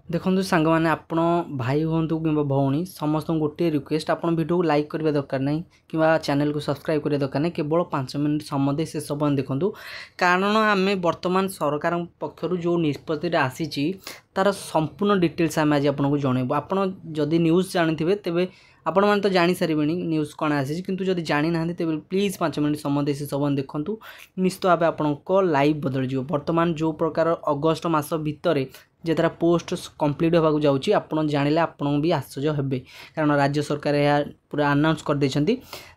देखो सांग मैंने आपण भाई हूँ कि भौणी समस्त गोटे रिक्वेस्ट आप वीडियो को लाइक करने दरकार नहीं कि चैनल को सब्सक्राइब करने दरकार नहीं केवल 5 मिनट समय से सब देखूँ कारण आम बर्तमान सरकार पक्षर जो निष्पत्ति आसी तार संपूर्ण डिटेल्स आम आज आपको जनइबू आपड़ जदि न्यूज़ जानी तेरे आपण मैंने तो जानी सारे न्यूज़ कौन आसी किंतु जदि जानी ना तेरे प्लीज 5 मिनट समय से सब देखूँ निश्चित भाव आपको लाइफ बदल जाव बर्तमान जो प्रकार अगस्ट मास भितर जेतरा पोस्ट कंप्लीट होगा जाऊँगी आपड़ जानिले आपन भी आश्चर्य हेबे कारण राज्य सरकार यह पूरा अनाउंस कर देछंती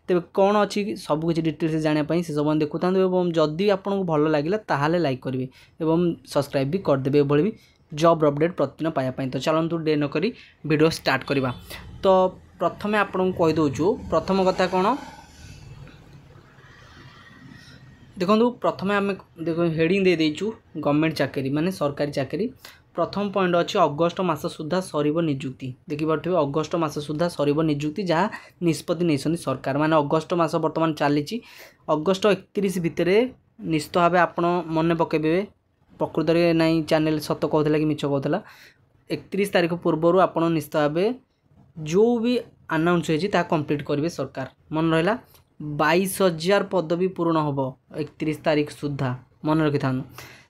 तेरे कौन अच्छी सब किसी डिटेल्स जानापी से सब देखुता और जदि आपको भल लगे ताहले लाइक करेंगे और सब्सक्राइब भी करदे भी जॉब अपडेट प्रतिदिन पाइबापी तो चलतु डे नक वीडियो स्टार्ट करवा तो प्रथमे आपन को कहीदे प्रथम कथा कौन देखो प्रथमे आम देख हेडिंग दे देचु गवर्नमेंट चाकरी माने सरकारी चाकरी प्रथम पॉइंट अच्छी अगस्ट मास सुधा सर निजुक्ति देखिपे अगस्ट मास सुधा सर निजुक्ति जहाँ निष्पत्ति नहीं सरकार माने अगस्ट मास बर्तमान चली अगस्ट 31 भितर निश्चित भाव आप मन पकेबे प्रकृत में नाई चैनल सत कहला कि मिछ कहला 31 तारीख पूर्वर आप निश्चित भाव जो भी अनाउंस होता कंप्लीट करेंगे सरकार मन रहा 22,000 पदवी पूर्ण हम 31 तारीख सुधा मन रखि था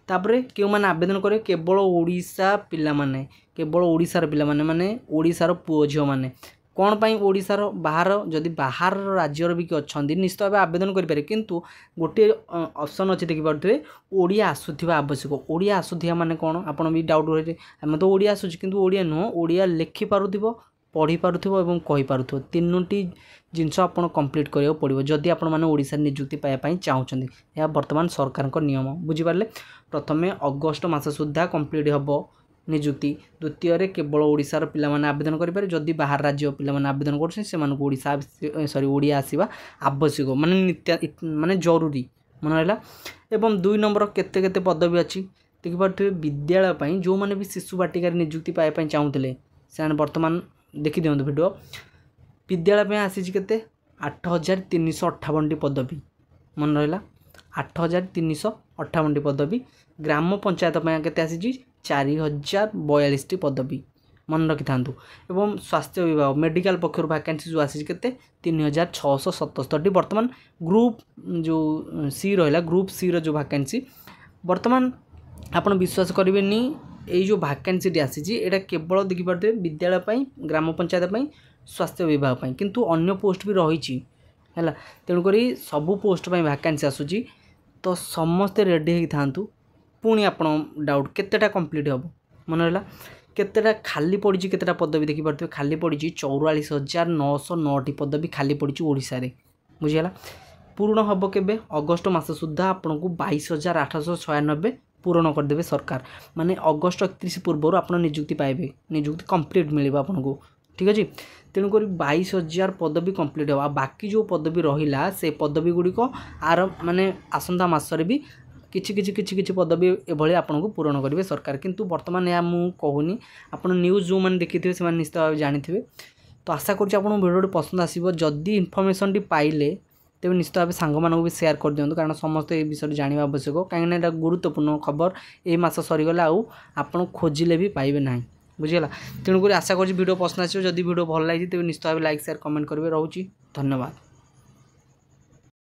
तापरे क्यों मैंने आवेदन करे केवल ओडिशा पिला माने केवल ओडिशार पिला माने माने ओडिशार पुओ झियो माने कौन पाई ओडिशार बाहर जदि बाहर राज्यर भी अच्छा निश्चित भाव आवेदन करें किंतु गोटे ऑप्शन अच्छे देखिपे ओडिया आसुवा आवश्यक ओडिया आसुवा माने कौन आपन भी डाउट रहे आम तो ओडिया आसूँ किंतु ओडिया नुह ओडिया लिखि पारुथिबो पढ़ी पारुथिबो एवं कहि पारुथिबो तीनोटी जिनस आप कंप्लीट करिया पड़ो जदि आपण मैंने ओडिशा निजुक्ति पाइबापी चाहते यह वर्तमान सरकार नियम बुझिपारे प्रथमे अगस्ट मास सुधा कंप्लीट हम निजुक्ति द्वितीय केवल ओडिशार पिला माने आवेदन करेंगे जदि बाहर राज्य पिला माने आवेदन कर सॉरी ओडिया आसवा आवश्यक माने नित्य माने जरूरी मन रहा एवं 2 नंबर केते केते पदवी अच्छी देखिपे विद्यालय जो मैंने भी शिशु बाटिकार निजुक्ति पाइबापी चाहूले से वर्तमान देखी दिखाँ भिडियो विद्यालय आसी के 8,358 पदवी मन रहा 8,358 पदवी ग्राम पंचायत के आसी 4,042 पदवी मन रखि था एवं स्वास्थ्य विभाग मेडिकल पक्षर वैकेंसी जो आसी के 3,677 बर्तमान ग्रुप जो सी रहा ग्रुप सी रो वैकेंसी बर्तमान आपन विश्वास करेंगे ये जो वैकेंसी आसी एटा केवल देखिपे विद्यालय ग्राम पंचायत स्वास्थ्य विभाग किंतु अन्य पोस्ट भी रही है तेणुक सबू पोस्ट वैकेंसी आसूँ तो समस्ते रेडी था पुणी आप डाउट केतेटा कंप्लीट हम मन रहा केतेटा खाली पड़ी केतेटा पदवी देखिपे खाली पड़ी 44,909 पदवी खाली पड़ी ओडिशा रे बुझीगला पूर्ण हम केबे अगस्ट मास सुधा आपन को 22,896 पूर्ण करदे सरकार माने अगस्ट 31 पूर्व आप निजुक्ति पाइबे निजुक्ति कंप्लीट मिल आपको ठीक अच्छे तेणुक 22,000 पदवी कंप्लीट हो बाकी जो पदवी रहा से पदवी गुड़िक आर माने आसंता मासरे भी किछि पदवी एभली आपको पूरण करेंगे सरकार किंतु वर्तमान यह मुझे कहूनी आप न्यूज़ जो मैंने देखी से निश्चित भाव जानी तो आशा करुँच भिडियो पसंद आसो जदि इनफर्मेशन टी पाइले तेज निश्चित भाव सांग भी शेयर कर दिखाँ कारण समस्त ये विषय जानवा आवश्यक कहीं गुरुत्वपूर्ण खबर ये मास सरीगले आप खोजिले भी पाइबे ना बुझीगला तेणुक आशा कर भिडियो पसंद आसो जदि भिडियो भल लगी तेज निश्चित भाव लाइक शेयर कमेंट करेंगे रोचे धन्यवाद।